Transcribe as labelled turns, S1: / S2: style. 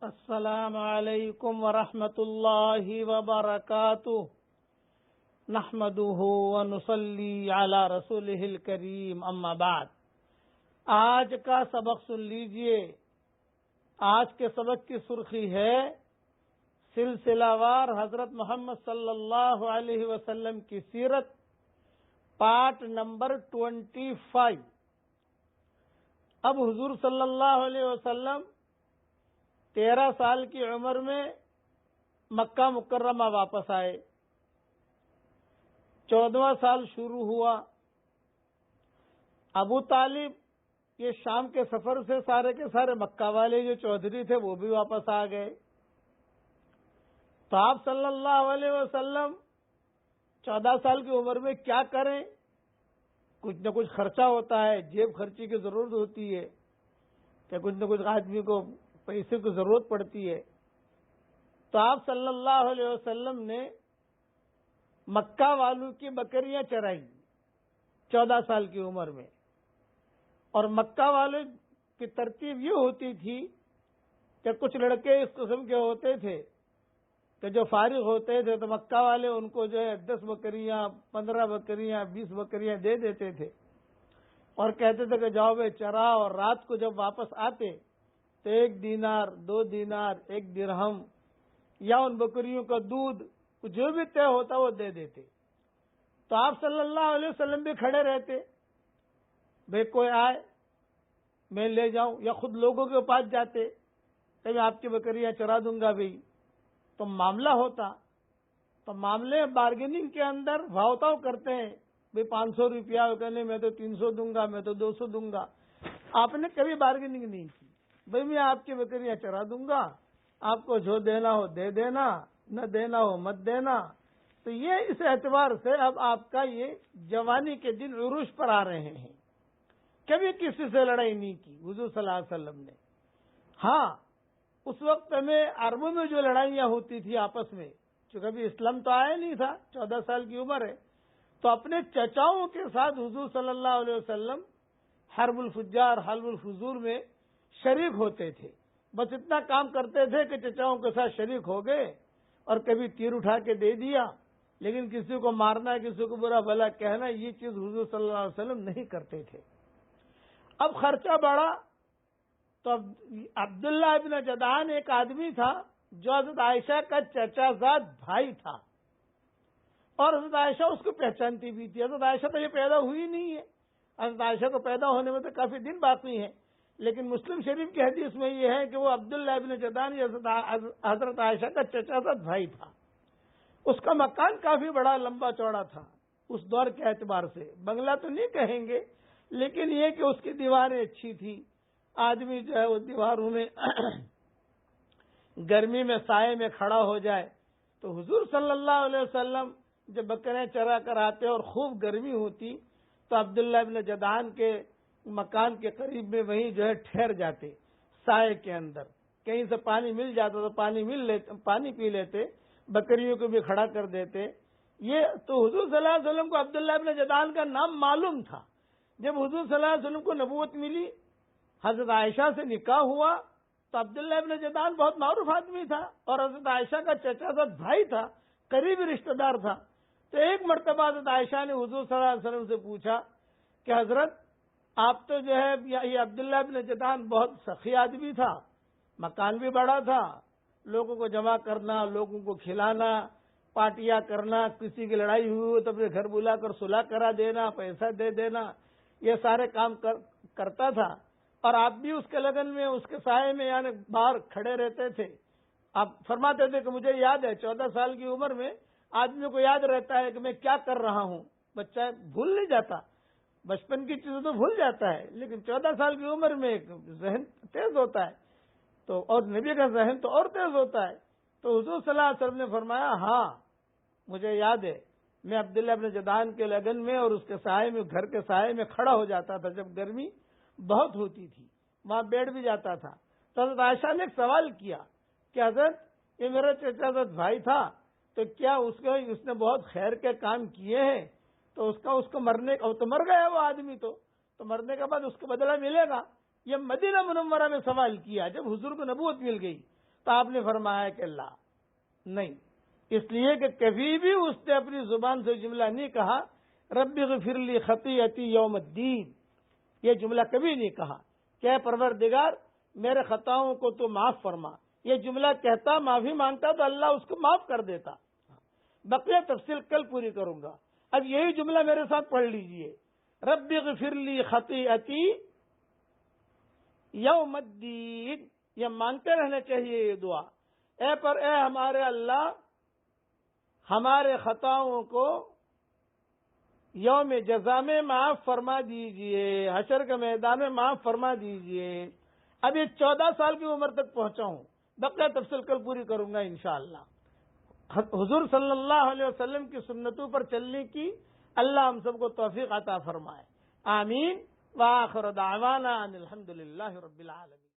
S1: السلام علیکم ورحمۃ اللہ وبرکاتہ نحمده ونصلی علی رسولہ الکریم اما بعد۔ آج کا سبق سن لیجئے۔ آج کے سبق کی سرخی ہے سلسلہ وار حضرت محمد صلی اللہ علیہ وسلم کی سیرت، پارٹ نمبر 25۔ اب حضور صلی اللہ علیہ وسلم 13 سال کی عمر میں مکہ مکرمہ واپس آئے۔ 14واں سال شروع ہوا۔ ابو طالب یہ شام کے سفر سے سارے کے سارے مکہ والے جو چودھری تھے وہ بھی واپس آ گئے۔ تو آپ صلی اللہ علیہ وسلم 14 سال کی عمر میں کیا کریں؟ کچھ نہ کچھ خرچہ ہوتا ہے، جیب خرچی کی ضرورت ہوتی ہے کہ کچھ نہ کچھ آدمی کو پیسے کی ضرورت پڑتی ہے۔ تو آپ صلی اللہ علیہ وسلم نے مکہ والوں کی بکریاں چرائی 14 سال کی عمر میں۔ اور مکہ والوں کی ترتیب یہ ہوتی تھی کہ کچھ لڑکے اس قسم کے ہوتے تھے کہ جو فارغ ہوتے تھے تو مکہ والے ان کو جو ہے 10 بکریاں 15 بکریاں 20 بکریاں دے دیتے تھے اور کہتے تھے کہ جاؤ بے چرا، اور رات کو جب واپس آتے تو 1 دینار 2 دینار 1 درہم یا ان بکریوں کا دودھ جو بھی طے ہوتا وہ دے دیتے۔ تو آپ صلی اللہ علیہ وسلم بھی کھڑے رہتے، بھئی کوئی آئے میں لے جاؤں، یا خود لوگوں کے پاس جاتے کہ میں آپ کی بکریاں چرا دوں گا بھئی۔ تو معاملہ ہوتا، تو معاملے بارگیننگ کے اندر بھاؤتاؤ کرتے ہیں، بھئی 500 روپیہ کہنے میں تو 300 دوں گا، میں تو 200 دوں گا۔ آپ نے کبھی بارگیننگ نہیں کی، بھئی میں آپ کی بکریاں چرا دوں گا، آپ کو جو دینا ہو دے دینا، نہ دینا ہو مت دینا۔ تو یہ اس اعتبار سے اب آپ کا یہ جوانی کے دن عروج پر آ رہے ہیں۔ کبھی کسی سے لڑائی نہیں کی حضور صلی اللہ علیہ وسلم نے۔ ہاں اس وقت میں عربوں میں جو لڑائیاں ہوتی تھی آپس میں، چونکہ ابھی اسلام تو آیا نہیں تھا، 14 سال کی عمر ہے، تو اپنے چچاؤں کے ساتھ حضور صلی اللہ علیہ وسلم حرب الفجار حرب الفضول میں شریک ہوتے تھے۔ بس اتنا کام کرتے تھے کہ چچاؤں کے ساتھ شریک ہو گئے اور کبھی تیر اٹھا کے دے دیا، لیکن کسی کو مارنا، کسی کو برا بھلا کہنا، یہ چیز حضور صلی اللہ علیہ وسلم نہیں کرتے تھے۔ اب خرچہ بڑھا تو عبداللہ ابن جدعان ایک آدمی تھا جو حضرت عائشہ کا چچا زاد بھائی تھا، اور حضرت عائشہ اس کو پہچانتی بھی تھی۔ حضرت عائشہ تو یہ پیدا ہوئی نہیں ہے، حضرت عائشہ کو پیدا ہونے میں تو کافی دن باقی ہے، لیکن مسلم شریف کی حدیث میں یہ ہے کہ وہ عبداللہ ابن جدعان حضرت عائشہ کا چچا زاد بھائی تھا۔ اس کا مکان کافی بڑا لمبا چوڑا تھا اس دور کے اعتبار سے، بنگلہ تو نہیں کہیں گے، لیکن یہ کہ اس کی دیواریں اچھی تھی، آدمی جو ہے اس دیواروں میں گرمی میں سائے میں کھڑا ہو جائے۔ تو حضور صلی اللہ علیہ وسلم جب بکریں چرا کر آتے اور خوب گرمی ہوتی تو عبداللہ ابن جدعان کے مکان کے قریب میں وہیں جو ہے ٹھہر جاتے سائے کے اندر، کہیں سے پانی مل جاتا تو پانی پی لیتے، بکریوں کو بھی کھڑا کر دیتے۔ یہ تو حضور صلی اللہ علیہ وسلم کو عبداللہ ابن جدعان کا نام معلوم تھا۔ جب حضور صلی اللہ علیہ وسلم کو نبوت ملی، حضرت عائشہ سے نکاح ہوا، تو عبداللہ ابن جدعان بہت معروف آدمی تھا اور حضرت عائشہ کا چچا زاد بھائی تھا، قریبی رشتہ دار تھا۔ تو ایک مرتبہ حضرت عائشہ نے حضور صلی اللہ علیہ وسلم سے پوچھا کہ حضرت آپ تو جو ہے یہ عبداللہ ابن جدعان بہت سخی آدمی تھا، مکان بھی بڑا تھا، لوگوں کو جمع کرنا، لوگوں کو کھلانا، پارٹیاں کرنا، کسی کی لڑائی ہوئی ہو تو اپنے گھر بلا کر صلح کرا دینا، پیسہ دے دینا، یہ سارے کام کرتا تھا، اور آپ بھی اس کے لگن میں اس کے سائے میں یعنی باہر کھڑے رہتے تھے۔ آپ فرماتے تھے کہ مجھے یاد ہے 14 سال کی عمر میں آدمی کو یاد رہتا ہے کہ میں کیا کر رہا ہوں، بچہ بھول نہیں جاتا، بچپن کی چیزیں تو بھول جاتا ہے، لیکن 14 سال کی عمر میں ایک ذہن تیز ہوتا ہے، تو اور نبی کا ذہن تو اور تیز ہوتا ہے۔ تو حضور صلی اللہ علیہ وسلم نے فرمایا ہاں مجھے یاد ہے، میں عبداللہ ابن جدعان کے لگن میں اور اس کے سائے میں، گھر کے سائے میں کھڑا ہو جاتا تھا جب گرمی بہت ہوتی تھی، وہاں بیٹھ بھی جاتا تھا۔ تو حضرت عائشہ نے ایک سوال کیا کہ حضرت یہ میرا چچا زاد بھائی تھا، تو کیا اس نے بہت خیر کے کام کیے ہیں، تو اس کو مرنے کا تو مر گیا وہ آدمی، تو مرنے کے بعد اس کو بدلہ ملے گا؟ یہ مدینہ منورہ میں سوال کیا جب حضور کو نبوت مل گئی۔ تو آپ نے فرمایا کہ لا، نہیں، اس لیے کہ کبھی بھی اس نے اپنی زبان سے جملہ نہیں کہا رب اغفر لی خطیئتی یوم الدین، یہ جملہ کبھی نہیں کہا کہ اے پروردگار میرے خطاؤں کو تو معاف فرما. یہ جملہ کہتا، معافی مانگتا تو اللہ اس کو معاف کر دیتا. بقیہ تفصیل کل پوری کروں گا. اب یہی جملہ میرے ساتھ پڑھ لیجئے، رب اغفر لی خطیئتی یوم الدین. یہ مانگتے رہنا چاہیے یہ دعا، اے ہمارے اللہ ہمارے خطاؤں کو یوم جزا میں معاف فرما دیجئے، حشر کے میدان میں معاف فرما دیجئے. اب یہ 14 سال کی عمر تک پہنچا ہوں، بقیہ تفصیل کل پوری کروں گا انشاءاللہ. حضور صلی اللہ علیہ وسلم کی سنتوں پر چلنے کی اللہ ہم سب کو توفیق عطا فرمائے. آمین. وآخر دعوانا ان الحمدللہ رب العالمین.